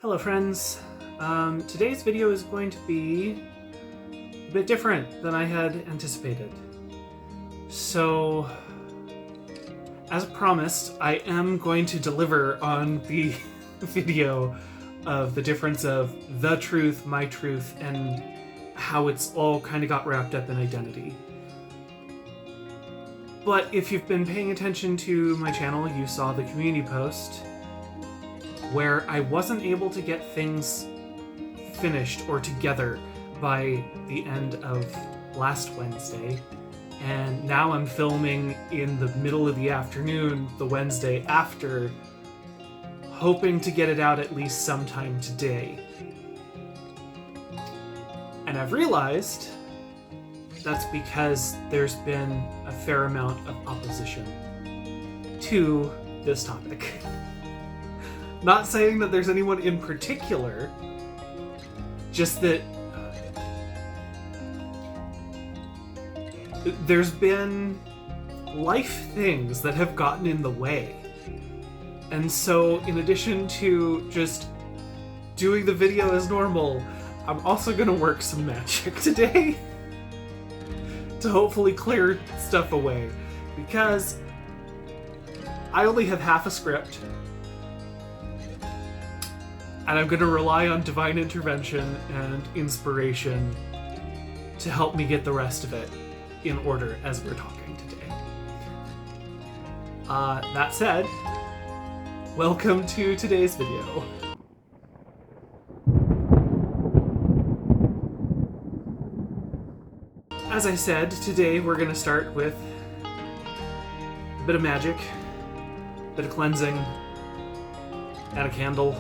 Hello friends, today's video is going to be a bit different than I had anticipated. So, as promised, I am going to deliver on the video of the difference of the truth, my truth, and how it's all kind of got wrapped up in identity. But if you've been paying attention to my channel, you saw the community post where I wasn't able to get things finished or together by the end of last Wednesday, and now I'm filming in the middle of the afternoon the Wednesday after, hoping to get it out at least sometime today. And I've realized that's because there's been a fair amount of opposition to this topic. Not saying that there's anyone in particular, just that there's been life things that have gotten in the way. And so, in addition to just doing the video as normal, I'm also gonna work some magic today to hopefully clear stuff away, because I only have half a script, and I'm going to rely on divine intervention and inspiration to help me get the rest of it in order as we're talking today. That said, welcome to today's video. As I said, today we're going to start with a bit of magic, a bit of cleansing, and a candle.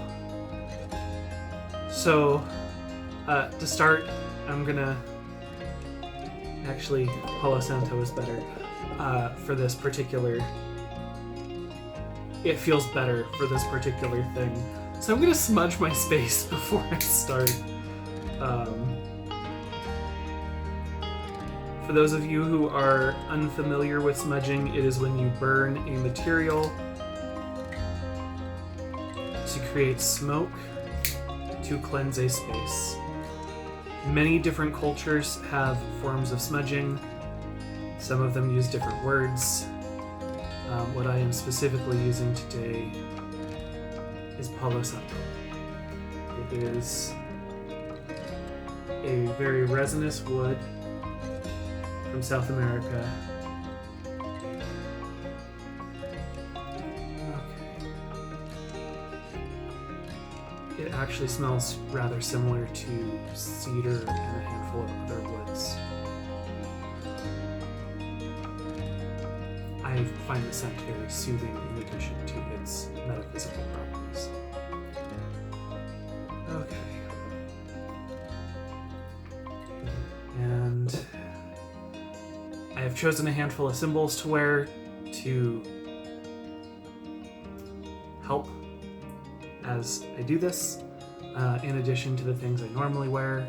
So, to start, I'm gonna... Actually, Palo Santo is better for this particular... It feels better for this particular thing. So I'm gonna smudge my space before I start. For those of you who are unfamiliar with smudging, it is when you burn a material to create smoke to cleanse a space. Many different cultures have forms of smudging. Some of them use different words. What I am specifically using today is Palo Santo. It is a very resinous wood from South America. It actually smells rather similar to cedar and a handful of other woods. I find the scent very soothing in addition to its metaphysical properties. Okay. And I have chosen a handful of symbols to wear to help as I do this. In addition to the things I normally wear,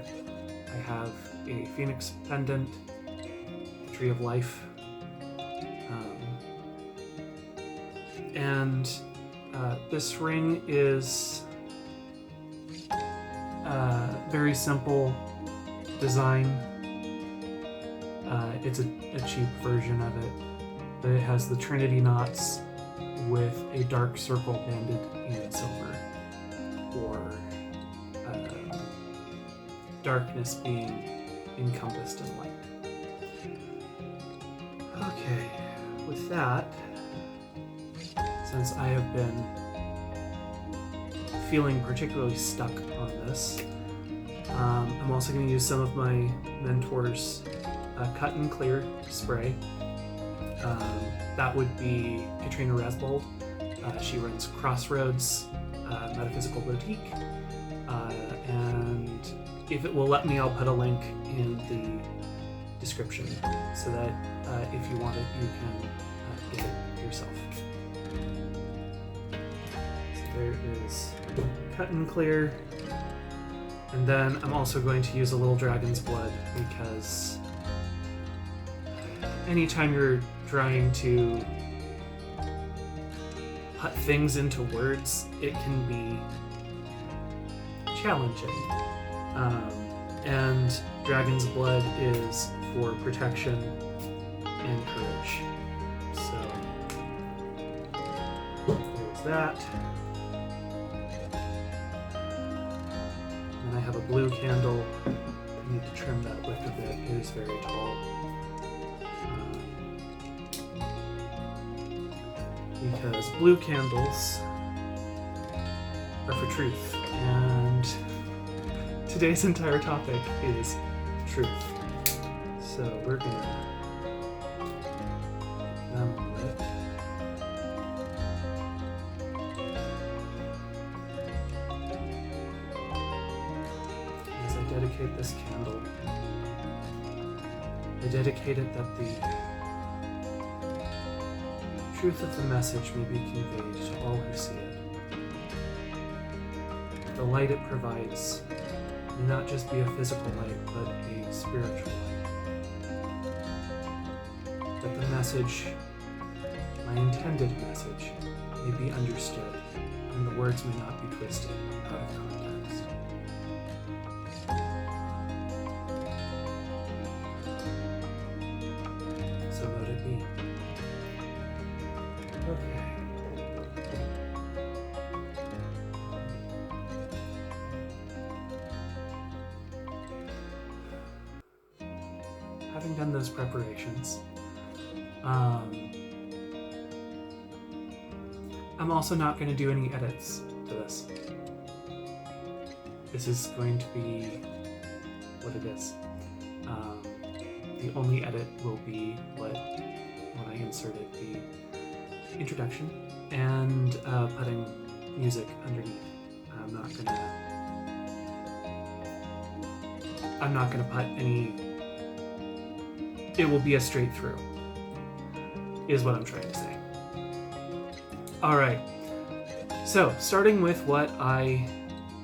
I have a phoenix pendant, the tree of life, and this ring is very simple design. It's a cheap version of it, but it has the Trinity knots with a dark circle banded in silver, or darkness being encompassed in light. Okay, with that, since I have been feeling particularly stuck on this, I'm also going to use some of my mentor's cut and clear spray. That would be Katrina Rasbold. She runs Crossroads Metaphysical Boutique, and if it will let me, I'll put a link in the description so that if you want it, you can get it yourself. So there is cut and clear, and then I'm also going to use a little dragon's blood, because anytime you're trying to put things into words, it can be challenging. And Dragon's Blood is for protection and courage. So there's that. And I have a blue candle. I need to trim that wick a bit. It is very tall. Because blue candles are for truth, and today's entire topic is truth. So we're gonna lit. As I dedicate this candle, I dedicate it that the truth of the message may be conveyed to all who see it. The light it provides may not just be a physical light, but a spiritual light. That the message, my intended message, may be understood, and the words may not be twisted out of context. So let it be. Okay. Having done those preparations, I'm also not going to do any edits to this. This is going to be what it is. The only edit will be when I inserted the introduction and putting music underneath. I'm not gonna put any. It will be a straight through, is what I'm trying to say. All right. So starting with what I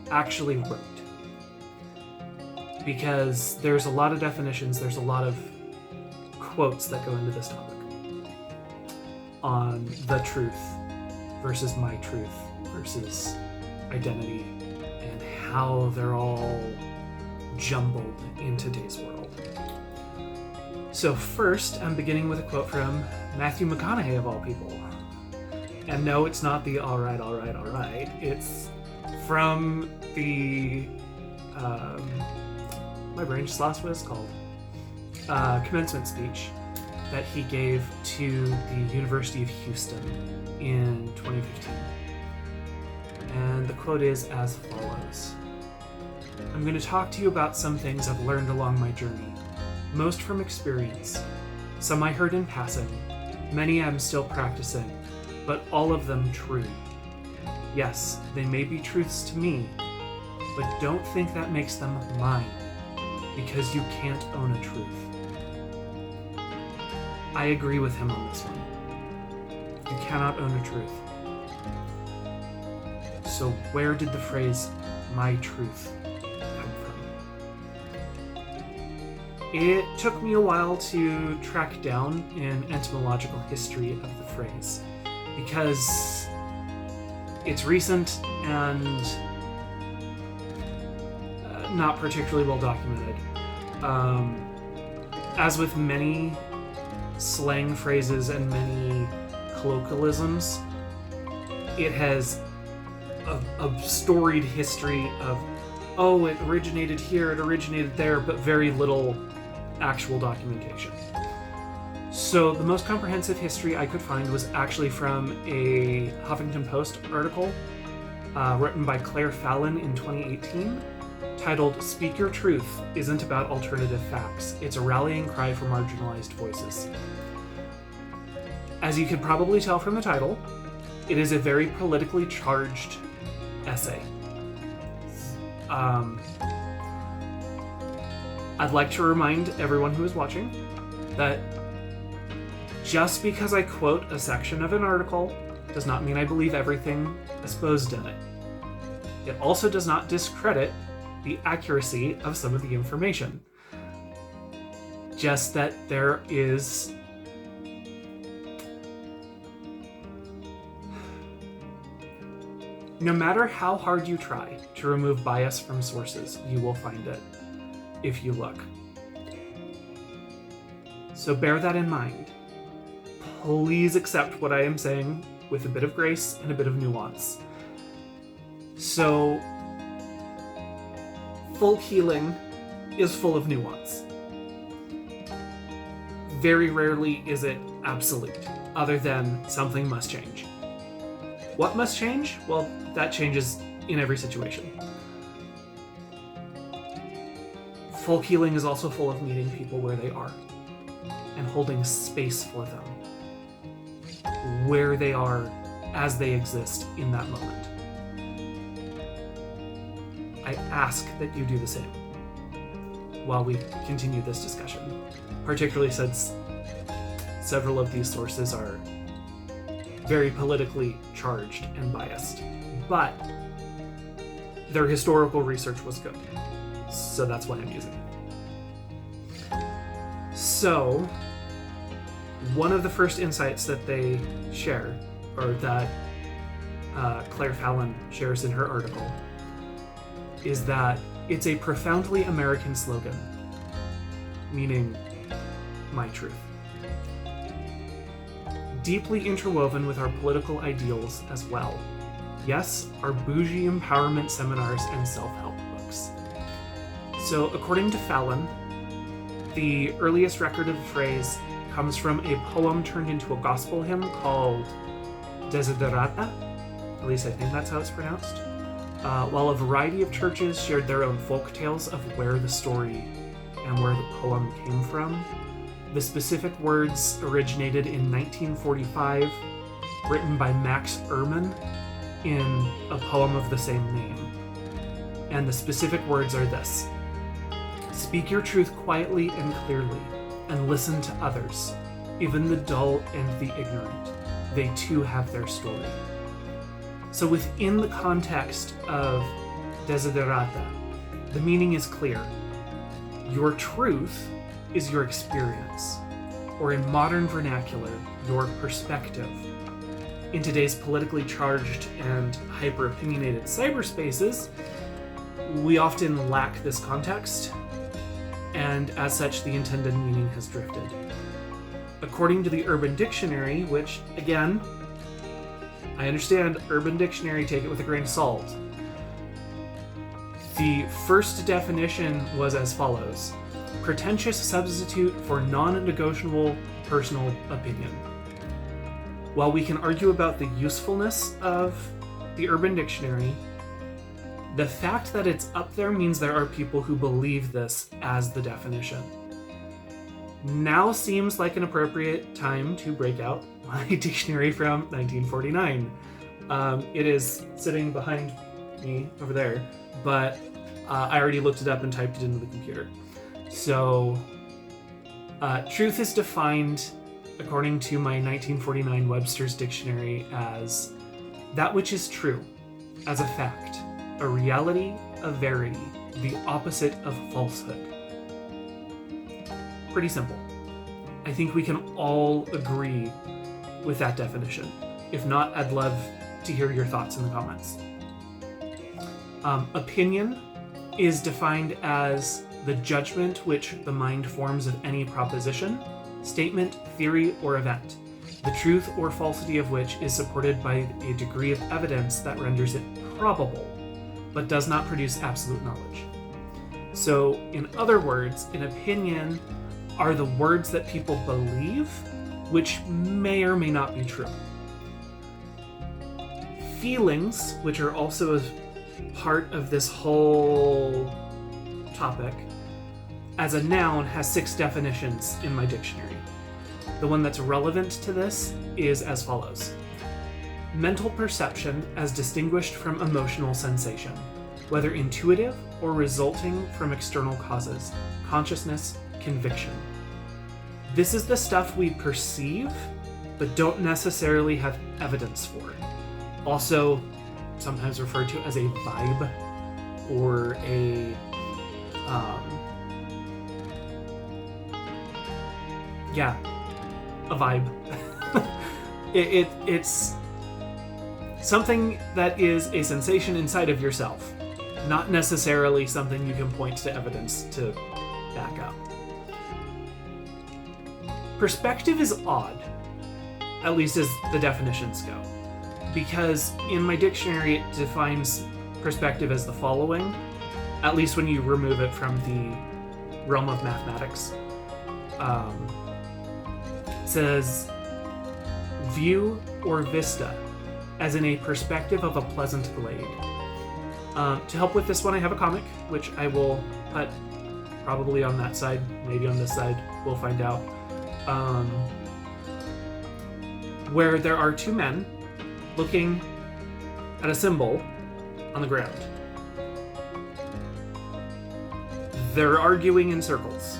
actually wrote, because there's a lot of definitions. There's a lot of quotes that go into this topic on the truth versus my truth versus identity and how they're all jumbled in today's world. So first, I'm beginning with a quote from Matthew McConaughey, of all people. And no, it's not the all right. It's from the, my brain just lost what it's called, commencement speech that he gave to the University of Houston in 2015. And the quote is as follows. I'm going to talk to you about some things I've learned along my journey, most from experience. Some I heard in passing, many I'm still practicing, but all of them true. Yes, they may be truths to me, but don't think that makes them mine, because you can't own a truth. I agree with him on this one. You cannot own a truth. So where did the phrase, my truth, come from? It took me a while to track down an etymological history of the phrase, because it's recent and not particularly well documented. As with many slang phrases and many colloquialisms, it has a storied history of, oh, it originated here, it originated there, but very little actual documentation. So the most comprehensive history I could find was actually from a Huffington Post article written by Claire Fallon in 2018, titled "Speak Your Truth Isn't About Alternative Facts. It's a Rallying Cry for Marginalized Voices." As you could probably tell from the title, it is a very politically charged essay. I'd like to remind everyone who is watching that just because I quote a section of an article does not mean I believe everything exposed in it. It also does not discredit the accuracy of some of the information. Just that there is No matter how hard you try to remove bias from sources, you will find it if you look. So bear that in mind. Please accept what I am saying with a bit of grace and a bit of nuance. So, folk healing is full of nuance. Very rarely is it absolute, other than something must change. What must change? Well, that changes in every situation. Folk healing is also full of meeting people where they are and holding space for them, where they are as they exist in that moment. I ask that you do the same while we continue this discussion, particularly since several of these sources are very politically charged and biased, but their historical research was good, so that's why I'm using it. So, one of the first insights that they share, or that Claire Fallon shares in her article, is that it's a profoundly American slogan, meaning my truth. Deeply interwoven with our political ideals as well. Yes, our bougie empowerment seminars and self-help books. So, according to Fallon, the earliest record of the phrase comes from a poem turned into a gospel hymn called Desiderata, at least I think that's how it's pronounced, while a variety of churches shared their own folk tales of where the story and where the poem came from. The specific words originated in 1945, written by Max Ehrmann in a poem of the same name. And the specific words are this: "Speak your truth quietly and clearly, and listen to others, even the dull and the ignorant. They too have their story." So within the context of Desiderata, the meaning is clear. Your truth is your experience, or in modern vernacular, your perspective. In today's politically charged and hyper-opinionated cyberspaces, we often lack this context, and as such, the intended meaning has drifted. According to the Urban Dictionary, which, again, I understand Urban Dictionary, take it with a grain of salt. The first definition was as follows: pretentious substitute for non-negotiable personal opinion. While we can argue about the usefulness of the Urban Dictionary, the fact that it's up there means there are people who believe this as the definition. Now seems like an appropriate time to break out my dictionary from 1949. It is sitting behind me over there, but I already looked it up and typed it into the computer. So, truth is defined, according to my 1949 Webster's Dictionary, as that which is true, as a fact, a reality, a verity, the opposite of falsehood. Pretty simple. I think we can all agree with that definition. If not, I'd love to hear your thoughts in the comments. Opinion is defined as the judgment which the mind forms of any proposition, statement, theory, or event, the truth or falsity of which is supported by a degree of evidence that renders it probable, but does not produce absolute knowledge. So, in other words, an opinion are the words that people believe, which may or may not be true. Feelings, which are also a part of this whole topic, as a noun has 6 definitions in my dictionary. The one that's relevant to this is as follows: mental perception as distinguished from emotional sensation, whether intuitive or resulting from external causes, consciousness, conviction. This is the stuff we perceive, but don't necessarily have evidence for. Also, sometimes referred to as a vibe, or a a vibe. It's Something that is a sensation inside of yourself, not necessarily something you can point to evidence to back up. Perspective is odd, at least as the definitions go, because in my dictionary it defines perspective as the following, at least when you remove it from the realm of mathematics. It says, view or vista, as in a perspective of a pleasant glade. To help with this one, I have a comic, which I will put probably on that side, maybe on this side, we'll find out. Where there are two men looking at a symbol on the ground. They're arguing in circles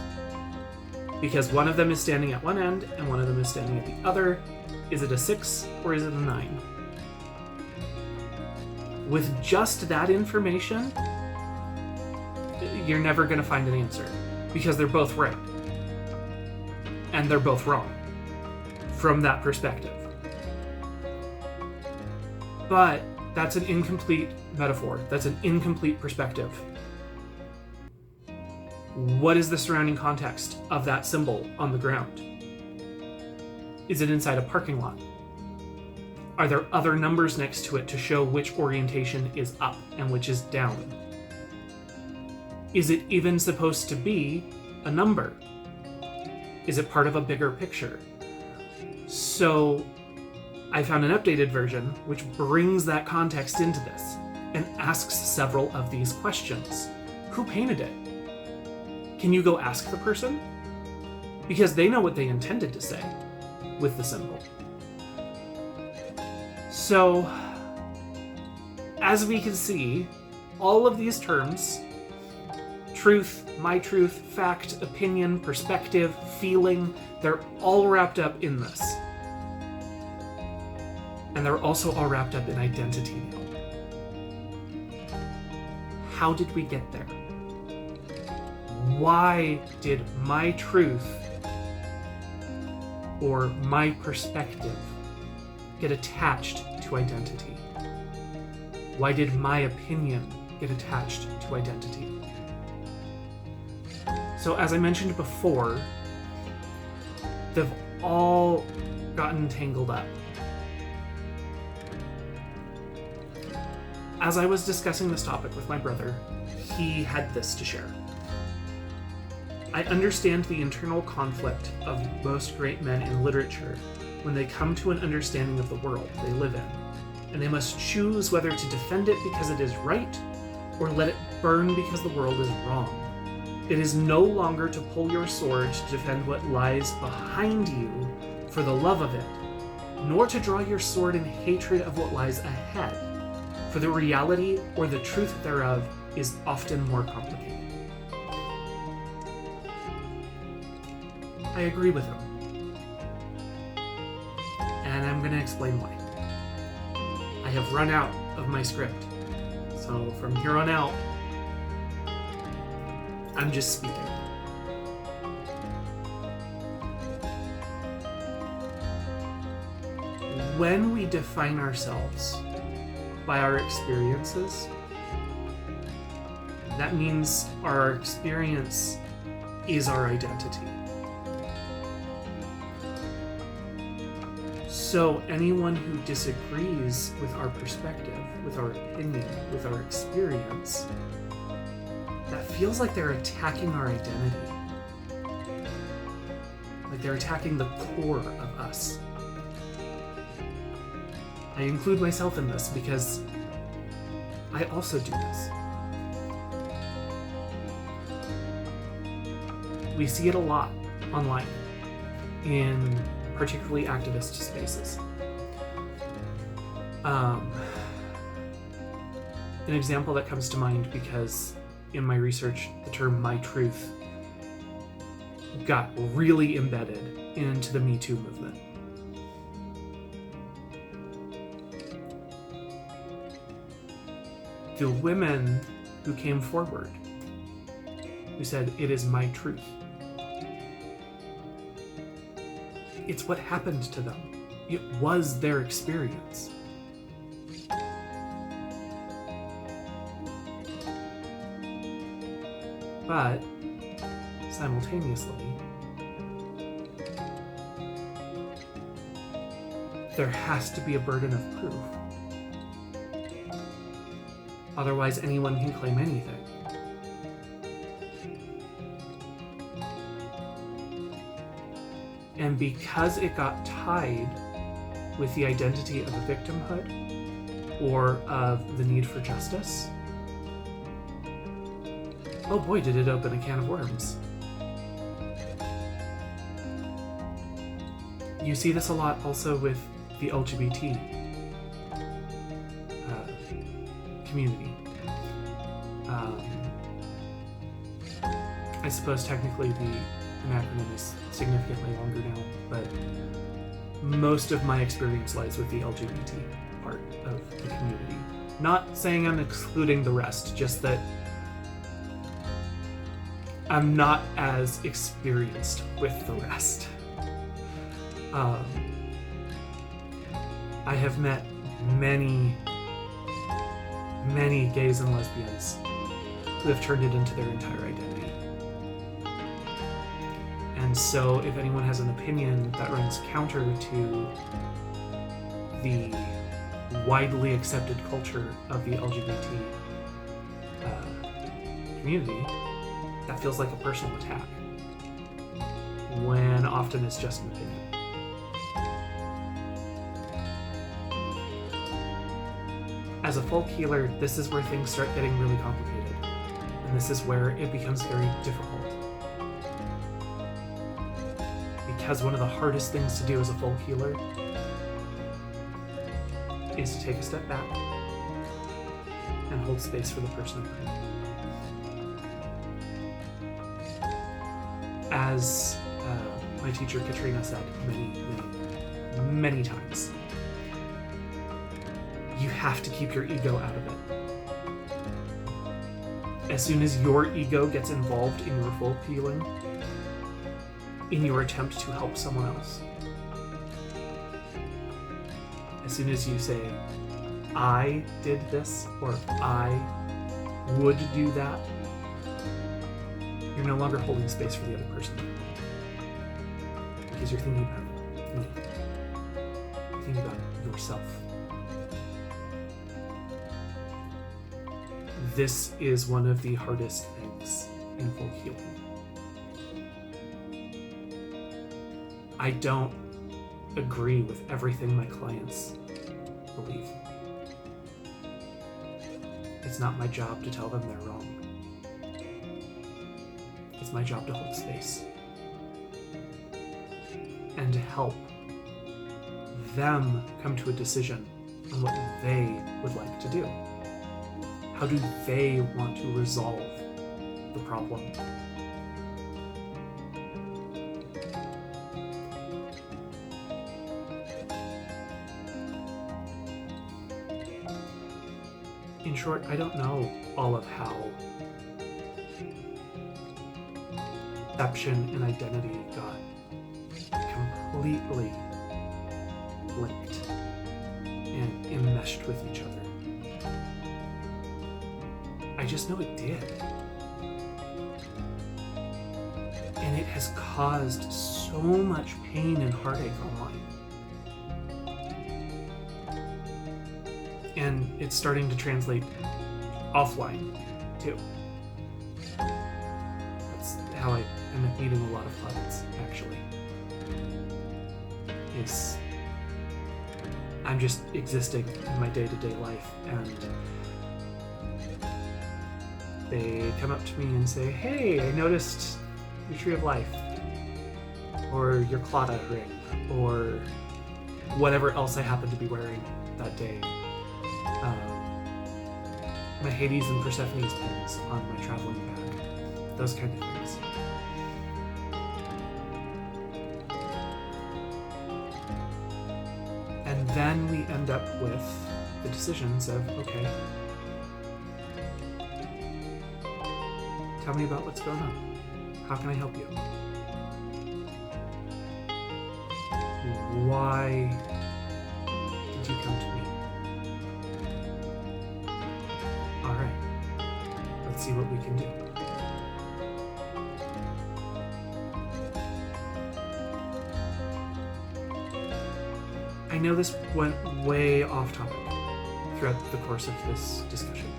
because one of them is standing at one end and one of them is standing at the other. Is it a 6 or is it a 9? With just that information, you're never going to find an answer because they're both right and they're both wrong from that perspective. But that's an incomplete metaphor. That's an incomplete perspective. What is the surrounding context of that symbol on the ground? Is it inside a parking lot? Are there other numbers next to it to show which orientation is up and which is down? Is it even supposed to be a number? Is it part of a bigger picture? So I found an updated version which brings that context into this and asks several of these questions. Who painted it? Can you go ask the person? Because they know what they intended to say with the symbol. So, as we can see, all of these terms, truth, my truth, fact, opinion, perspective, feeling, they're all wrapped up in this. And they're also all wrapped up in identity now. How did we get there? Why did my truth or my perspective get attached to identity? Why did my opinion get attached to identity? So as I mentioned before, they've all gotten tangled up. As I was discussing this topic with my brother, he had this to share. I understand the internal conflict of most great men in literature when they come to an understanding of the world they live in, and they must choose whether to defend it because it is right, or let it burn because the world is wrong. It is no longer to pull your sword to defend what lies behind you for the love of it, nor to draw your sword in hatred of what lies ahead, for the reality or the truth thereof is often more complicated. I agree with him. And I'm going to explain why. I have run out of my script. So from here on out, I'm just speaking. When we define ourselves by our experiences, that means our experience is our identity. So anyone who disagrees with our perspective, with our opinion, with our experience, that feels like they're attacking our identity. Like they're attacking the core of us. I include myself in this because I also do this. We see it a lot online, in particularly activist spaces. An example that comes to mind because in my research, the term "my truth" got really embedded into the Me Too movement. The women who came forward, who said, "It is my truth," it's what happened to them. It was their experience. But simultaneously, there has to be a burden of proof. Otherwise, anyone can claim anything. And because it got tied with the identity of a victimhood or of the need for justice, oh boy, did it open a can of worms. You see this a lot also with the LGBT community. I suppose technically the acronym is significantly longer now, but most of my experience lies with the LGBT part of the community. Not saying I'm excluding the rest, just that I'm not as experienced with the rest. I have met many gays and lesbians who have turned it into their entire identity. And so if anyone has an opinion that runs counter to the widely accepted culture of the LGBT community, that feels like a personal attack, when often it's just an opinion. As a folk healer, this is where things start getting really complicated, and this is where it becomes very difficult. Because one of the hardest things to do as a folk healer is to take a step back and hold space for the person in front. As my teacher Katrina said many times, you have to keep your ego out of it. As soon as your ego gets involved in your folk healing, in your attempt to help someone else, as soon as you say, I did this, or I would do that, you're no longer holding space for the other person. Because you're thinking about me. You're thinking about yourself. This is one of the hardest things in folk healing. I don't agree with everything my clients believe. It's not my job to tell them they're wrong. It's my job to hold space and to help them come to a decision on what they would like to do. How do they want to resolve the problem? In short, I don't know all of how perception and identity got completely linked and enmeshed with each other. I just know it did. And it has caused so much pain and heartache online. And it's starting to translate offline, too. That's how I end up meeting a lot of clients, actually. I'm just existing in my day-to-day life, and they come up to me and say, hey, I noticed your Tree of Life, or your Claddagh ring, or whatever else I happen to be wearing that day. My Hades and Persephone's pins on my traveling bag. Those kind of things. And then we end up with the decisions of, okay, tell me about what's going on. How can I help you? Why did you come to me? Alright, let's see what we can do. know this went way off topic throughout the course of this discussion.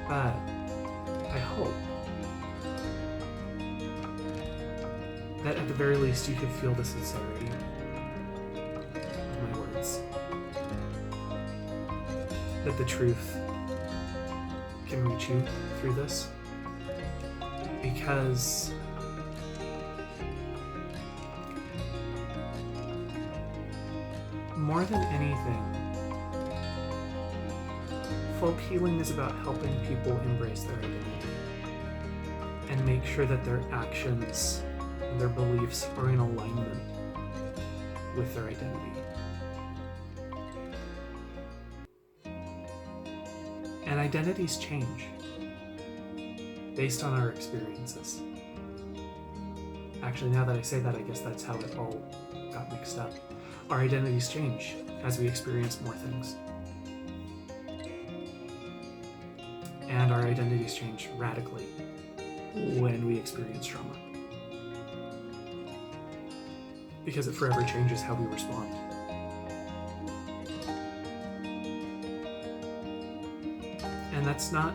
But I hope that at the very least you could feel the sincerity of my words. That the truth can reach you through this. Because more than anything, folk healing is about helping people embrace their identity and make sure that their actions and their beliefs are in alignment with their identity. And identities change based on our experiences. Actually, now that I say that, I guess that's how it all got mixed up. Our identities change as we experience more things. And our identities change radically when we experience trauma. Because it forever changes how we respond. And that's not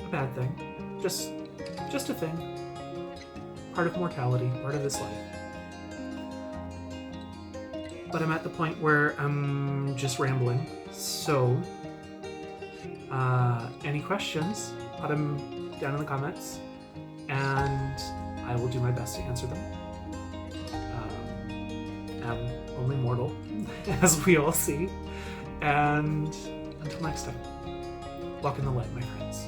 a bad thing. Just a thing. Part of mortality, part of this life. But I'm at the point where I'm just rambling. So, any questions, put them down in the comments, and I will do my best to answer them. I'm only mortal, as we all see. And until next time, walk in the light, my friends.